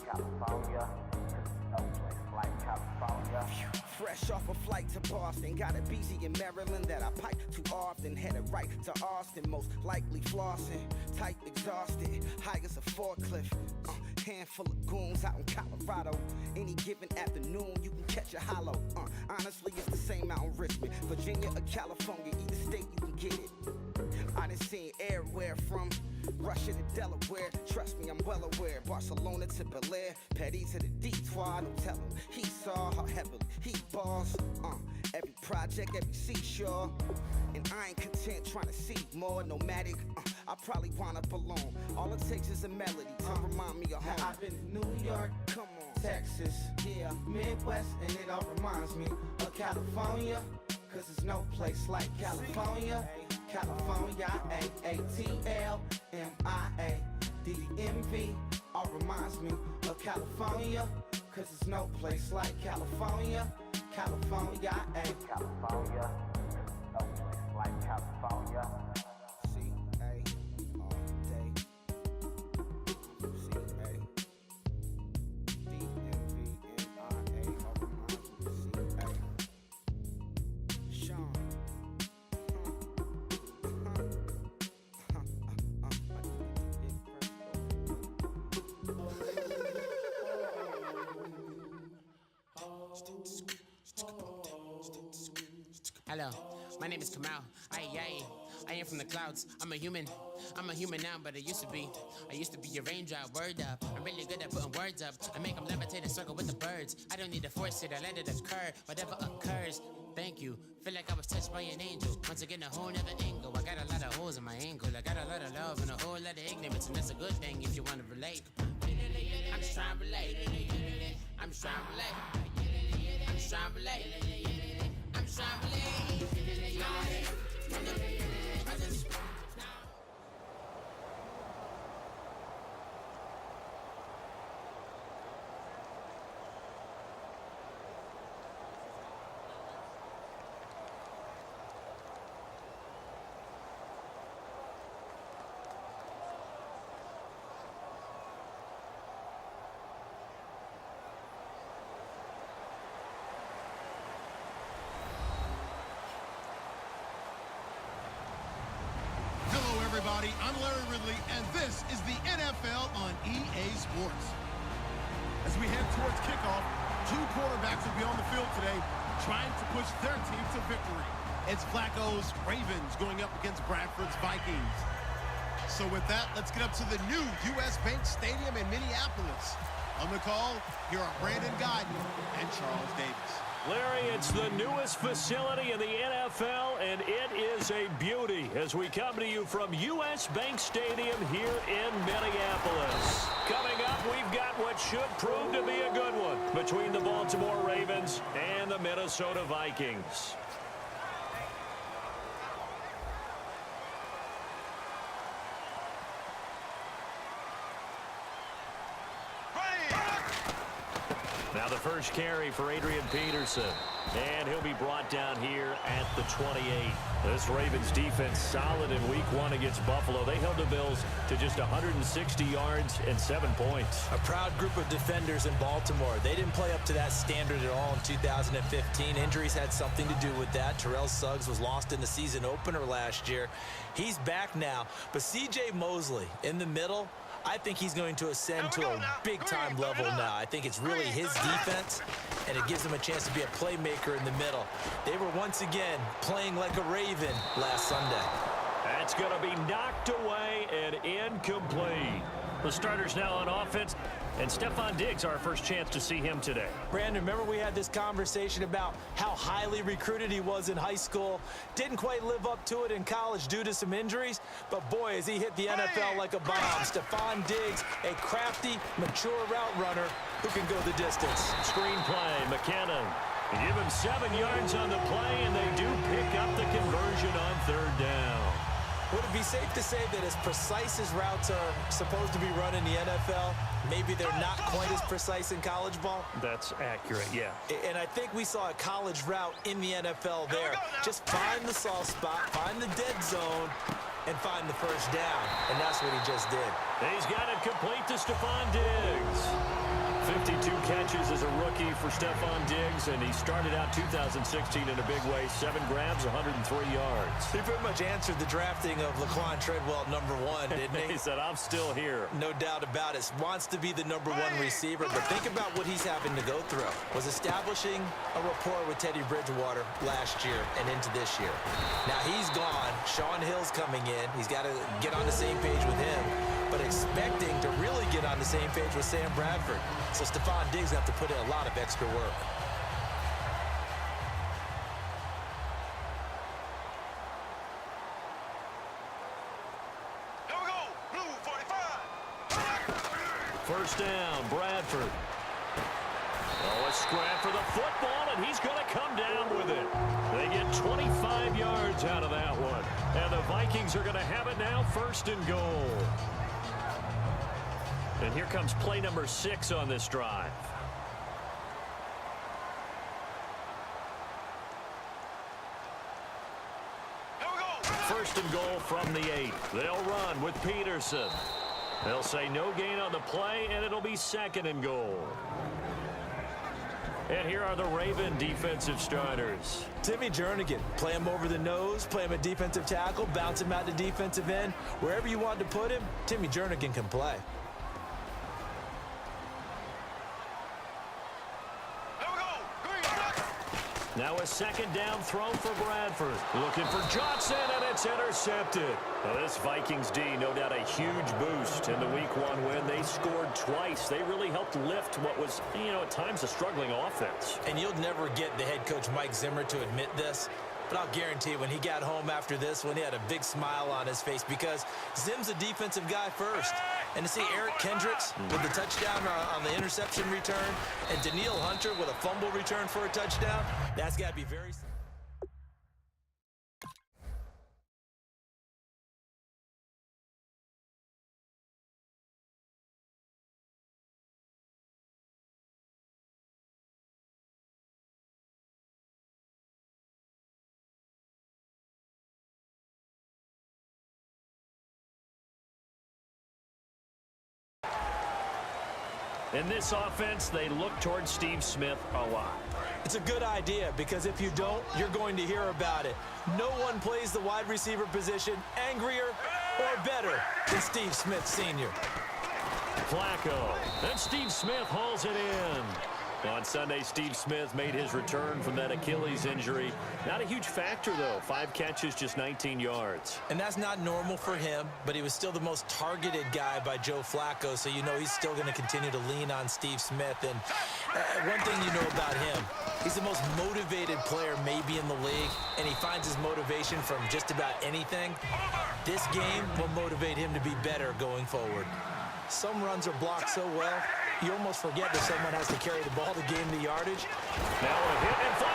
California, no place like California. Fresh off a flight to Boston, got a BZ in Maryland that I pipe too often. Headed right to Austin, most likely flossing. Type exhausted, high as a forklift. Handful of goons out in Colorado. Any given afternoon, you can catch a hollow. Honestly, it's the same out in Richmond, Virginia or California. Either state you can get it. I done seen everywhere from Russia to Delaware. Trust me, I'm well aware. Barcelona to Bel Air, Petty to the Detroit. Don't tell him he saw how heavily he balls. Every project, every seashore. And I ain't content trying to see more. Nomadic, I probably wind up alone. All it takes is a melody to remind me of home. Now I've been to New York, Come on, Texas, yeah, Midwest, and it all reminds me of California. Cause there's no place like California. California, A-A-T-L-M-I-A, D-D-M-V, all reminds me of California. Cause there's no place like California. California, California, no place like California. C-A, all day. C-A, D-M-V-M-I-A, all reminds me of C-A. Sean. Hello, my name is Kamal. I am from the clouds. I'm a human now, but I used to be a raindrop, word up. I'm really good at putting words up. I make them levitate and circle with the birds. I don't need to force it, I let it occur. Whatever occurs, thank you. Feel like I was touched by an angel. Once again, a whole nother angle. I got a lot of holes in my angle. I got a lot of love and a whole lot of ignorance, and that's a good thing if you want to relate. I'm just trying to relate. I'm just trying to relate. I'm just trying to relate. I'm just trying to relate. Everybody, I'm Larry Ridley, and this is the NFL on EA Sports. As we head towards kickoff, two quarterbacks will be on the field today trying to push their team to victory. It's Flacco's Ravens going up against Bradford's Vikings. So with that, let's get up to the new U.S. Bank Stadium in Minneapolis. On the call, here are Brandon Guyton and Charles Davis. Larry, it's the newest facility in the NFL, and it is a beauty as we come to you from U.S. Bank Stadium here in Minneapolis. Coming up, we've got what should prove to be a good one between the Baltimore Ravens and the Minnesota Vikings. Now the first carry for Adrian Peterson. And he'll be brought down here at the 28. This Ravens defense solid in week 1 against Buffalo. They held the Bills to just 160 yards and 7 points. A proud group of defenders in Baltimore. They didn't play up to that standard at all in 2015. Injuries had something to do with that. Terrell Suggs was lost in the season opener last year. He's back now. But C.J. Mosley in the middle, I think he's going to ascend to a big-time level now. I think it's really his defense, and it gives him a chance to be a playmaker in the middle. They were once again playing like a Raven last Sunday. That's going to be knocked away and incomplete. The starters now on offense, and Stephon Diggs, our first chance to see him today. Brandon, remember we had this conversation about how highly recruited he was in high school. Didn't quite live up to it in college due to some injuries, but boy, has he hit the NFL like a bomb. Stephon Diggs, a crafty, mature route runner who can go the distance. Screenplay, McKinnon. Give him 7 yards on the play, and they do pick up the conversion on 3rd down. Would it be safe to say that as precise as routes are supposed to be run in the NFL, maybe they're not quite as precise in college ball? That's accurate, yeah. And I think we saw a college route in the NFL there. Just find the soft spot, find the dead zone, and find the first down. And that's what he just did. He's got it complete to Stephon Diggs. 52 catches as a rookie for Stephon Diggs, and he started out 2016 in a big way. 7 grabs, 103 yards. He pretty much answered the drafting of Laquan Treadwell at #1, didn't he? He said, I'm still here. No doubt about it. Wants to be the #1 receiver, but think about what he's having to go through. Was establishing a rapport with Teddy Bridgewater last year and into this year. Now he's gone. Sean Hill's coming in. He's got to get on the same page with him, but expecting to really get on the same page with Sam Bradford. So Stephon Diggs have to put in a lot of extra work. Here we go. Blue 45. First down, Bradford. Oh, a scrap for the football, and he's going to come down with it. They get 25 yards out of that one. And the Vikings are going to have it now, 1st and goal. And here comes play number 6 on this drive. Here we go. 1st and goal from the 8. They'll run with Peterson. They'll say no gain on the play, and it'll be 2nd and goal. And here are the Raven defensive starters. Timmy Jernigan, play him over the nose, play him at defensive tackle, bounce him out to defensive end. Wherever you want to put him, Timmy Jernigan can play. Here we go. Green flag. Now a 2nd down throw for Bradford. Looking for Johnson, and it's intercepted. Now this Vikings D, no doubt a huge boost in the Week 1 win. They scored twice. They really helped lift what was, at times a struggling offense. And you'll never get the head coach Mike Zimmer to admit this, but I'll guarantee you when he got home after this one, he had a big smile on his face because Zim's a defensive guy first. And to see Eric Kendricks with the touchdown on the interception return and Daniil Hunter with a fumble return for a touchdown, that's got to be very... In this offense, they look towards Steve Smith a lot. It's a good idea because if you don't, you're going to hear about it. No one plays the wide receiver position angrier or better than Steve Smith Sr. Flacco. And Steve Smith hauls it in. On Sunday, Steve Smith made his return from that Achilles injury. Not a huge factor, though. 5 catches, just 19 yards. And that's not normal for him, but he was still the most targeted guy by Joe Flacco, so you know he's still going to continue to lean on Steve Smith. And one thing you know about him, he's the most motivated player maybe in the league, and he finds his motivation from just about anything. This game will motivate him to be better going forward. Some runs are blocked so well, you almost forget that someone has to carry the ball to gain the yardage. Now a hit and fly.